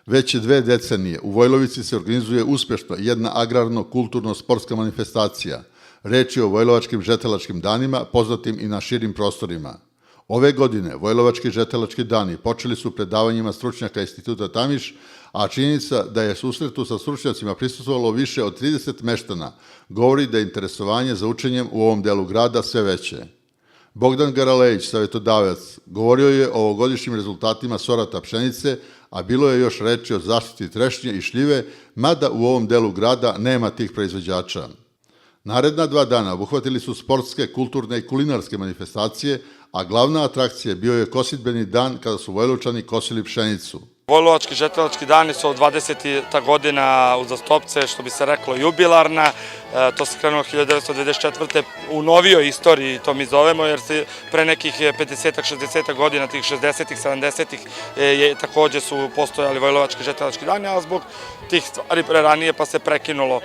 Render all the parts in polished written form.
Već 2 decenije u Vojlovici se organizuje uspešno jedna agrarno-kulturno-sportska manifestacija. Reč je o Vojlovačkim žetelačkim danima, poznatim i na širim prostorima. Ove godine Vojlovački žetelački dani počeli su predavanjima stručnjaka Instituta Tamiš, a činjenica da je susretu sa stručnjacima prisustvovalo više od 30 meštana govori da je interesovanje za učenjem u ovom delu grada sve veće. Bogdan Garalejić, savjetodavac, govorio je o ovogodišnjim rezultatima sorata pšenice, a bilo je još reči o zaštiti trešnje i šljive, mada u ovom delu grada nema tih proizvođača. Naredna 2 dana obuhvatili su sportske, kulturne i kulinarske manifestacije, a glavna atrakcija bio je kosidbeni dan kada su Vojlovčani kosili pšenicu. Vojlovački žetelački dani su od 20. godina uzastopce, što bi se reklo jubilarna. To se krenulo 1994. u novijoj istoriji, to mi zovemo, jer se pre nekih 50-60 godina, tih 60-ih, 70-ih, takođe su postojali Vojlovački žetelački dani, ali zbog tih stvari pre ranije pa se prekinulo.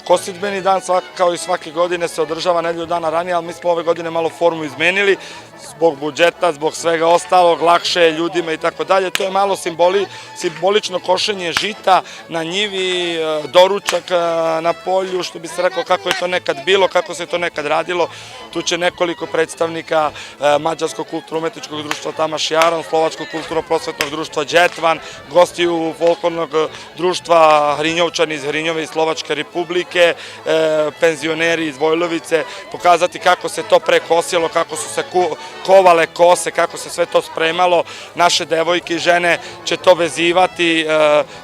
Kosidbeni dan, kao i svake godine, se održava nedelju dana ranije, ali mi smo ove godine malo formu izmenili, zbog budžeta, zbog svega ostalog, lakše ljudima i tako dalje. To je malo simbolično košenje žita na njivi, doručak na polju, što bi se reklo kako je to nekad bilo, kako se to nekad radilo. Tu će nekoliko predstavnika Mađarskog kulturno-umetničkog društva Tamaš Jaron, Slovačkog kulturno-prosvetnog društva Đetvan, gostiju folklornog društva Hrinjovčani iz Hrinjove i Slovačke republike, penzioneri iz Vojlovice, pokazati kako se to prekosilo, kako su se kovale kose, kako se sve to spremalo. Naše devojke i žene će to vezivati,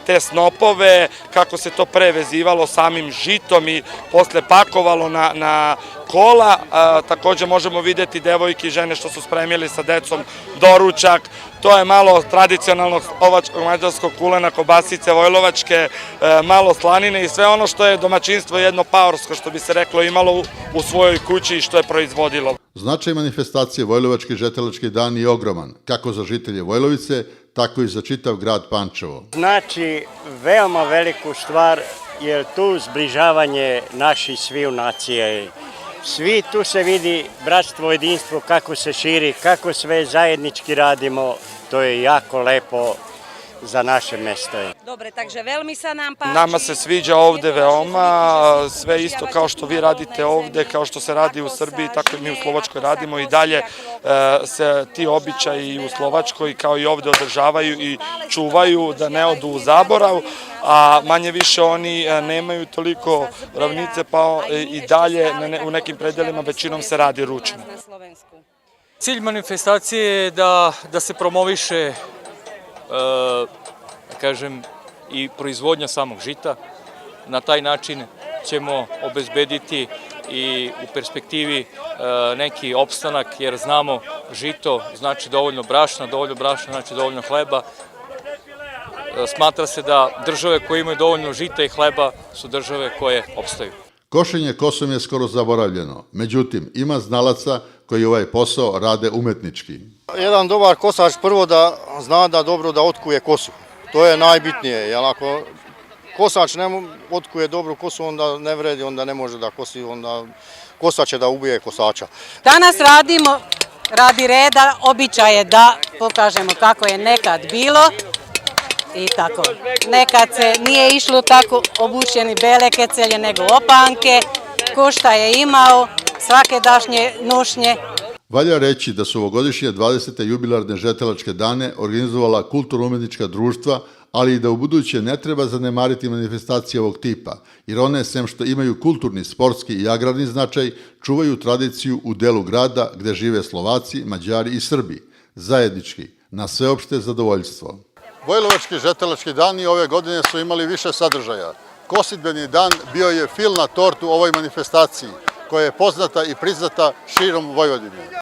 te snopove, kako se to prevezivalo samim žitom i posle pakovalo na kola. Takođe možemo videti devojke i žene što su spremili sa decom doručak. To je malo tradicionalnog slovačkog mađarskog kulena, kobasice vojlovačke, malo slanine i sve ono što je domaćinstvo jedno paorsko, što bi se reklo, imalo u svojoj kući i što je proizvodilo. Značaj manifestacije Vojlovački žetelački dan je ogroman, kako za žitelje Vojlovice, tako i za čitav grad Pančevo. Znači veoma veliku stvar, jer tu zbližavanje naših sviju nacije. Svi tu se vidi bratstvo, jedinstvo, kako se širi, kako sve zajednički radimo, to je jako lepo za naše mesto. Dobre, takže veľmi sa nám páči. Nama se sviđa ovde veoma, sve isto kao što vi radite ovde, kao što se radi u Srbiji, tako i mi u Slovačkoj radimo i dalje se ti običaji u Slovačkoj kao i ovde održavaju i čuvaju da ne odu u zaborav, a manje više oni nemaju toliko ravnice pa i dalje u nekim predelima većinom se radi ručno. Cilj manifestacije je da se promoviše i proizvodnja samog žita. Na taj način ćemo obezbediti i u perspektivi neki opstanak, jer znamo žito znači dovoljno brašna znači dovoljno hleba. Smatra se da države koje imaju dovoljno žita i hleba su države koje opstaju. Košenje kosom je skoro zaboravljeno, međutim ima znalaca koji ovaj posao rade umetnički. Jedan dobar kosač prvo da zna da dobro da otkuje kosu. To je najbitnije, jer ako kosač ne otkuje dobru kosu, onda ne vredi, onda ne može da kosi, onda kosač će da ubije kosača. Danas radimo radi reda, običaje da pokažemo kako je nekad bilo i tako. Nekad se nije išlo tako obučeni bele kecelje, nego opanke, ko šta je imao, svake dašnje nošnje. Valja reći da su ovogodišnje 20. jubilarne žetelačke dane organizovala kulturno-umetnička društva, ali i da u buduće ne treba zanemariti manifestacije ovog tipa, jer one, sem što imaju kulturni, sportski i agrarni značaj, čuvaju tradiciju u delu grada gde žive Slovaci, Mađari i Srbi, zajednički, na sveopšte zadovoljstvo. Vojlovački žetelački dani ove godine su imali više sadržaja. Kosidbeni dan bio je fil na tortu ovoj manifestaciji, koja je poznata i priznata širom Vojvodine.